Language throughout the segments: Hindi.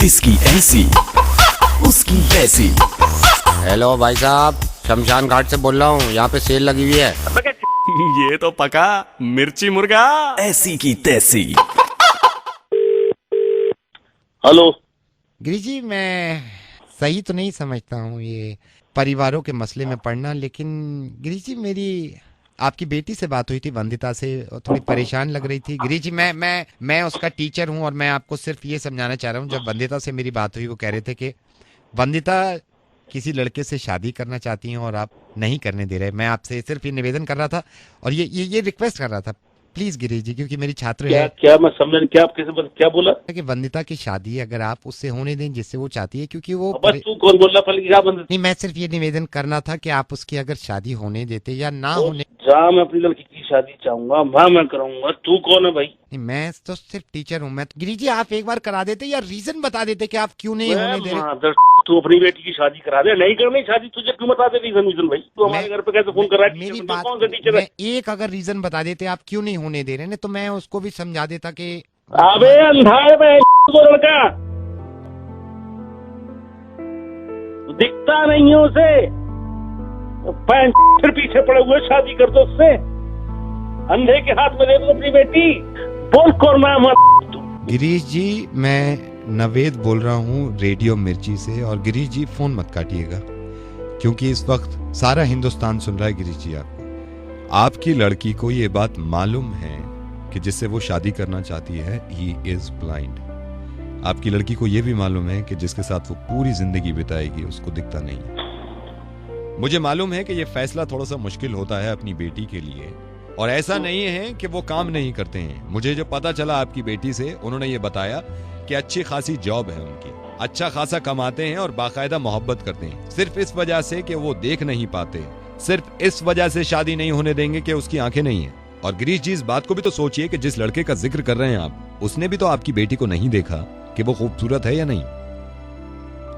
इसकी ऐसी उसकी वैसी। हेलो भाई साहब, शमशान घाट से बोल रहा हूँ। यहाँ पे सेल लगी हुई है। ये तो पका मिर्ची मुर्गा। ऐसी की तैसी। हेलो। गिरी जी, मैं सही तो नहीं समझता हूँ ये परिवारों के मसले में पड़ना, लेकिन गिरी जी मेरी आपकी बेटी से बात हुई थी, वंदिता से, थोड़ी परेशान लग रही थी। गिरी जी मैं उसका टीचर हूँ और मैं आपको सिर्फ ये समझाना चाह रहा हूँ। जब वंदिता से मेरी बात हुई, वो कह रहे थे कि वंदिता किसी लड़के से शादी करना चाहती हैं और आप नहीं करने दे रहे। मैं आपसे सिर्फ ये निवेदन कर रहा था और ये रिक्वेस्ट कर रहा था, प्लीज गिरी जी, क्योंकि मेरी छात्र क्या है क्या मैं समझ नहीं, क्या आप कैसे क्या बोला? कि वंदिता की शादी अगर आप उससे होने दें जिससे वो चाहती है, क्योंकि वो बस तू कौन बोल रहा पहले क्या बंद? नहीं, मैं सिर्फ ये निवेदन करना था कि आप उसकी अगर शादी होने देते या ना होने। जहाँ मैं अपनी लड़की की शादी चाहूंगा वहाँ मैं कराऊंगा। तू कौन है भाई? नहीं, मैं तो सिर्फ टीचर हूँ। मैं गिरी जी, आप एक बार करा देते या रीजन बता देते कि आप क्यों नहीं होने दे रहे। मादर, तू अपनी बेटी की शादी करा दे। नहीं करनी शादी तुझे क्यों बता दे रीजन भाई? तू हमारे घर पे कैसे फोन कर रहा है? मेरी टीचर बात, कौन सा टीचर है? मैं एक अगर रीजन बता देते आप क्यों नहीं होने दे रहे हैं, तो मैं उसको भी समझा देता कि अबे अंधा है मैं वो लड़का, दिखता नहीं है उसे। पैंट फिर पीछे पड़े हुए, शादी कर दो उससे। अंधे के हाथ में दे दो अपनी बेटी। बोल कौन मैं? गिरीश जी, मैं नवेद बोल रहा हूँ रेडियो मिर्ची से। और गिरीश जी फोन मत काटिएगा, क्योंकि इस वक्त सारा हिंदुस्तान सुन रहा है। गिरीश जी, आपकी लड़की को ये बात मालूम है कि जिससे वो शादी करना चाहती है ही इज ब्लाइंड। आपकी लड़की को ये भी मालूम है कि जिसके साथ वो पूरी जिंदगी बिताएगी उसको दिखता नहीं है। मुझे मालूम है कि ये फैसला थोड़ा सा मुश्किल होता है अपनी बेटी के लिए, और ऐसा नहीं है कि वो काम नहीं करते हैं। मुझे जो पता चला आपकी बेटी से, उन्होंने ये बताया कि अच्छी खासी जॉब है उनकी, अच्छा खासा कमाते हैं और बाकायदा मोहब्बत करते हैं। सिर्फ इस वजह से कि वो देख नहीं पाते, सिर्फ इस वजह से शादी नहीं होने देंगे कि उसकी आंखें नहीं है। और गिरीश जी, इस बात को भी तो सोचिए कि जिस लड़के का जिक्र कर रहे हैं आप, उसने भी तो आपकी बेटी को नहीं देखा कि वो खूबसूरत है या नहीं।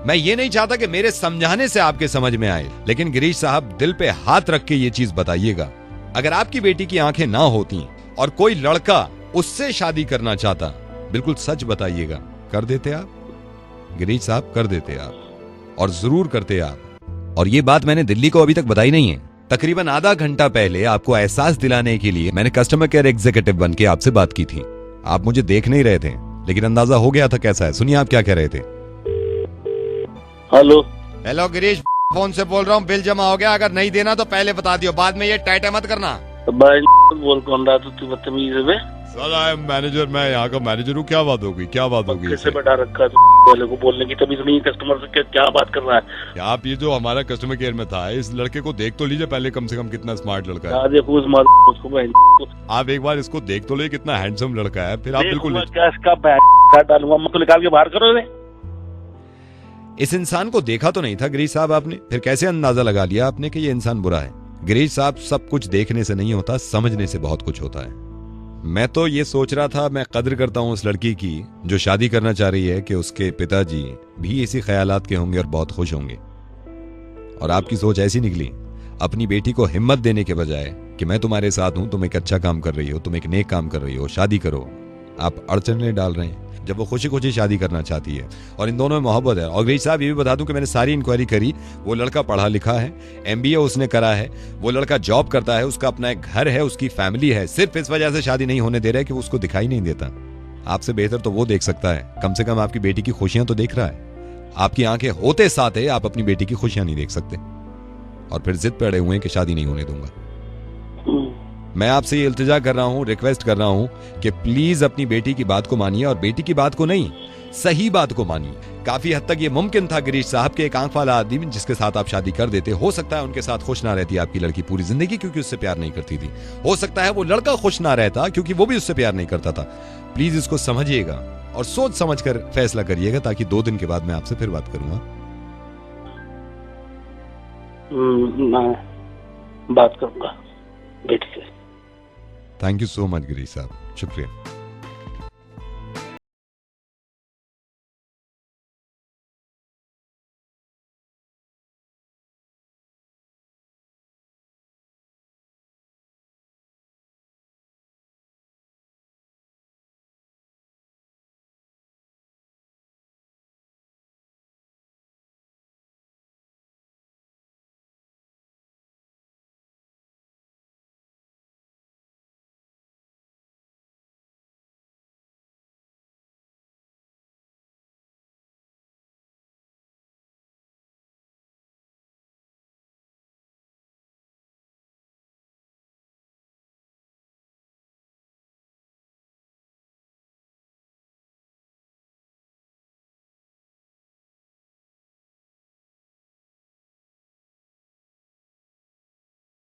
मैं ये नहीं चाहता कि मेरे समझाने से आपके समझ में आए, लेकिन गिरीश साहब, दिल पे हाथ रख के ये चीज बताइएगा, अगर आपकी बेटी की आंखें ना होती और कोई लड़का उससे शादी करना चाहता, बिल्कुल सच बताइएगा, कर देते आप? गिरीश साहब, कर देते आप, और जरूर करते आप। और ये बात मैंने दिल्ली को अभी तक बताई नहीं है। तकरीबन आधा घंटा पहले आपको एहसास दिलाने के लिए मैंने कस्टमर केयर एग्जीक्यूटिव बन के आपसे बात की थी। आप मुझे देख नहीं रहे थे, लेकिन अंदाजा हो गया था कैसा है। सुनिए आप क्या कह रहे थे। हेलो। हेलो गिरीश, फोन से बोल रहा हूँ, बिल जमा हो गया। अगर नहीं देना तो पहले बता दियो, बाद में ये टाइट मत करना। भाई बोल कौन रहा? तू बदतमीज है बे। सर, आई एम मैनेजर, मैं यहाँ का मैनेजर हूँ। क्या बात होगी, क्या बात होगी? कैसे बैठा रखा है वाले को? बोलने की तमीज नहीं, कस्टमर से क्या बात कर रहा है? आप ये जो हमारा कस्टमर केयर में था, इस लड़के को देख तो लीजिए पहले, कम से कम कितना स्मार्ट लड़का है। देखो उस मार उसको बहन। आप एक बार इसको देख तो ले, कितना हैंडसम लड़का है। फिर आप बिल्कुल क्या इसका बहन डालूंगा मैं, तो निकाल के बाहर करो रे। इस इंसान को देखा तो नहीं था गिरीश साहब आपने, फिर कैसे अंदाजा लगा लिया आपने कि ये इंसान बुरा है? गिरीश साहब, सब कुछ देखने से नहीं होता, समझने से बहुत कुछ होता है। मैं तो ये सोच रहा था, मैं कदर करता हूँ उस लड़की की जो शादी करना चाह रही है, कि उसके पिताजी भी इसी ख्यालात के होंगे और बहुत खुश होंगे। और आपकी सोच ऐसी निकली, अपनी बेटी को हिम्मत देने के बजाय कि मैं तुम्हारे साथ हूं, तुम एक अच्छा काम कर रही हो, तुम एक नेक काम कर रही हो, शादी करो, आप अड़चने डाल रहे हैं। जब वो खुशी खुशी शादी करना चाहती है और इन दोनों में मोहब्बत है। और गिरीश साहब, ये भी बता दूं कि मैंने सारी इंक्वायरी करी, वो लड़का पढ़ा लिखा है, MBA उसने करा है, वो लड़का जॉब करता है, उसका अपना एक घर है, उसकी फैमिली है। सिर्फ इस वजह से शादी नहीं होने दे रहा है कि वो उसको दिखाई नहीं देता। आपसे बेहतर तो वो देख सकता है, कम से कम आपकी बेटी की खुशियां तो देख रहा है। आपकी आंखें होते साथ है, आप अपनी बेटी की खुशियां नहीं देख सकते, और फिर जिद पे अड़े हुए हैं कि शादी नहीं होने दूंगा। मैं आपसे ये इल्तिजा कर रहा हूँ, रिक्वेस्ट कर रहा हूँ कि प्लीज अपनी बेटी की बात को मानिए, और बेटी की बात को नहीं, सही बात को मानिए। काफी हद तक ये मुमकिन था गिरीश साहब के एक आंख वाला आदमी जिसके साथ आप शादी कर देते, हो सकता है उनके साथ खुश ना रहती आपकी लड़की पूरी जिंदगी, क्योंकि उससे प्यार नहीं करती थी। हो सकता है वो लड़का खुश ना रहता क्योंकि वो भी उससे प्यार नहीं करता था। प्लीज इसको समझिएगा और सोच समझ कर फैसला करिएगा, ताकि 2 दिन के बाद मैं आपसे फिर बात करूंगा। मैं बात करूंगा बेटी से। Thank you so much Girish साहब, शुक्रिया।